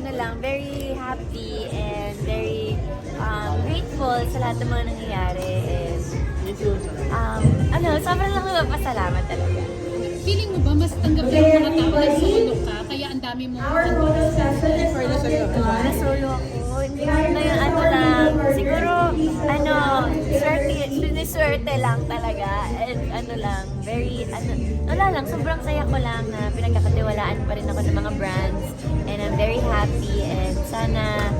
ano lang, very happy and very grateful sa lahat ng mga nangyayari. And, sobrang lang napapasalamat talaga. Feeling mo ba mas tanggap lang ng mga tao na solo ka, kaya ang dami mo Nasolo ako. Hindi na yung ano lang. Siguro, swerte lang talaga. And ano lang, very, wala lang, sobrang saya ko lang na pinagkakatiwalaan pa rin ako ng mga brands. And I'm very happy. And sana,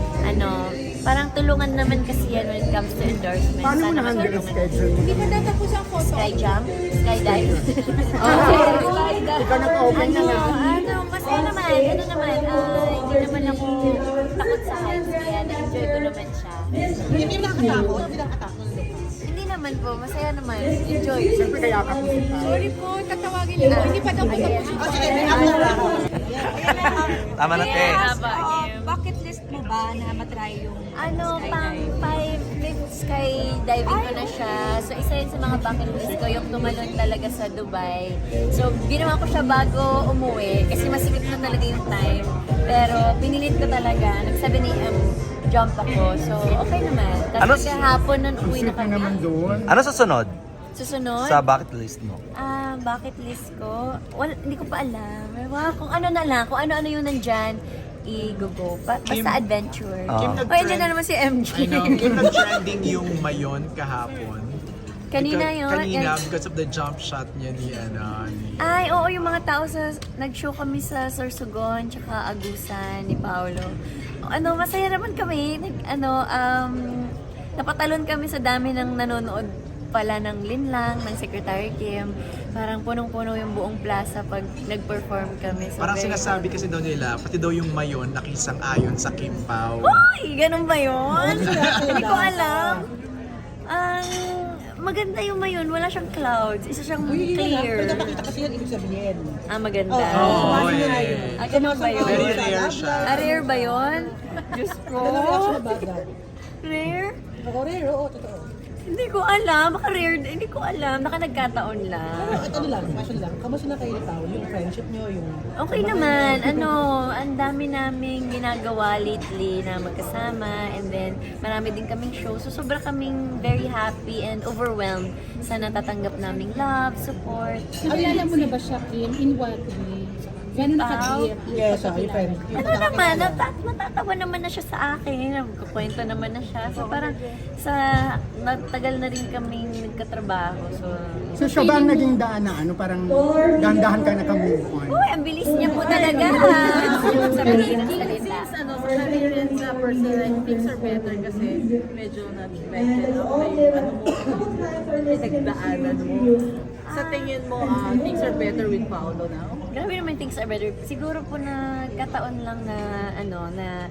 parang tulungan naman kasi yan when it comes to endorsement. Paano mo Sana na-handle ang matulungan. schedule mo? Hindi na natapos ang photo. Sky jump? Skydive? Ikaw nag-open na na. Masaya naman. Hindi naman ako takot sa heights. Kaya na-enjoy ko naman siya. Hindi lang katakot, hindi lang katakot. Hindi naman po. Masaya naman. Enjoy. Siyempre kaya ka pumunta. Sorry po, tatawagin niyo. Hindi pa daw po tapos. Sige, after na. Tama na, te. Bucket list mo ba na matry yung Pang 5 skydiving ko na siya. So, isa yun sa mga bucket list ko, yung tumalon talaga sa Dubai. So, ginawa ko siya bago umuwi kasi masikip na talaga yung time. Pero, pinilit ko talaga. Nag 7 AM jump ako. So, okay naman. Tapos kahapon nun uwi na Isip mo kami. naman doon. Ano susunod Susunod? sa bucket list mo? Bucket list ko? Hindi ko pa alam. Kung ano na lang, kung ano-ano yung nandyan, i-go. Basta adventure. Kim, O, andyan na naman si MG. I know, Kim, nag-trending yung mayon kahapon. Kanina yun. Kanina, and- because of the jump shot niya ni Ay, oo, yung mga tao nag-show kami sa Sorsogon, tsaka Agusan, ni Paolo. Masaya naman kami. Napatalon kami sa dami ng nanonood pala ng Linlang, ng Secretary Kim. Parang punong-puno yung buong plaza pag nag-perform kami. So, Parang very sinasabi kasi daw nila, pati daw yung mayon nakisang-ayon sa Kim Pao. Ay, ganun ba yun? Hindi ko alam. Maganda yung mayon, wala siyang clouds. Isa siyang clear. Pero napakita kasi yan, ibig sabihin. Maganda. Oh, yeah. Ganun ba yun? Very rare siya. Rare ba yun? Diyos ko. Reaction na bagay. Rare? Ako rare, oo, totoo. Hindi ko alam. Baka rare. Hindi ko alam. Baka nagkataon lang. Pero at question lang, kamusta na kayo ni Pao? Yung friendship nyo, yung... Okay naman. Ang dami naming ginagawa lately na magkasama. And then, marami din kaming show. So, sobra kaming very happy and overwhelmed sa natatanggap naming love, support. Nakilala mo na ba siya, Kim? In what way? Gano'n ka-deep? Yes, yung friend. Naman, natatawa naman na siya sa akin. Nagkukwento naman na siya. So, parang natagal na rin kaming nagkatrabaho. So siya ba ang naging daan na parang dahan-dahan ka naka-move on? Uy, ang bilis niya po talaga. Sa bilis ng salita. Sa career and sa personal, things are better kasi medyo na-affected ako may nagdaanan mo. Sa tingin mo, things are better with Paolo now? Grabe naman things are better. Siguro po na kataon lang na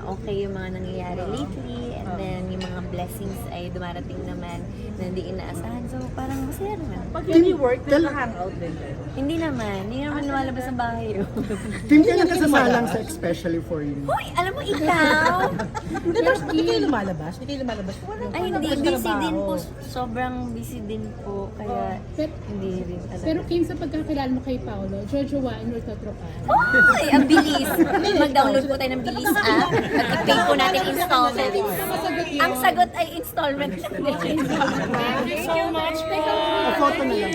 okay yung mga nangyayari lately and then yung mga blessings ay dumarating naman na hindi inaasahan. So parang masaya naman. Pag hindi work, nagka-hangout din kayo. Hindi naman lumalabas ang bahay yun. Kim, kailan ka sasalang sa Especially For You? Uy, alam mo ikaw? Hindi, pero hindi kayo lumalabas? Hindi kayo lumalabas? Ay hindi, busy din po. Sobrang busy din po. Kaya hindi rin talaga. Pero Kim, sa pagkakilala mo kay Paolo, jojowain mo itotropan. Uy, ang bilis! Mag-download po tayo ng bilis app at i-pay po natin installment. Ang sagot ay installment. Thank you so much. Photo na lang.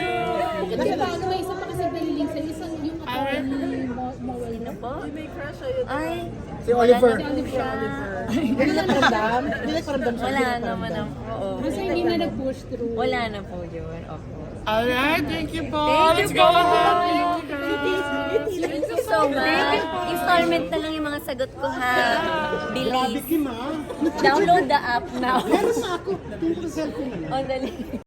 Kasi Paolo, may isa pa kasi naliling sa isang yung account ni Mowel. Sino po? May crush sa'yo. Ay, Si Oliver. Hindi nagparamdam? Hindi nagparamdam sa wala naman ang oo. Kasi hindi na nag-push through. Wala na po yun. Opo. Alright, thank you po. Let's go ahead. Thank you so much. Installment na lang yung mga sagot ko ha. Grabe, Bilis. Kim, Download the app now. Meron na ako. Tingin ko sa cellphone na lang. O, dali.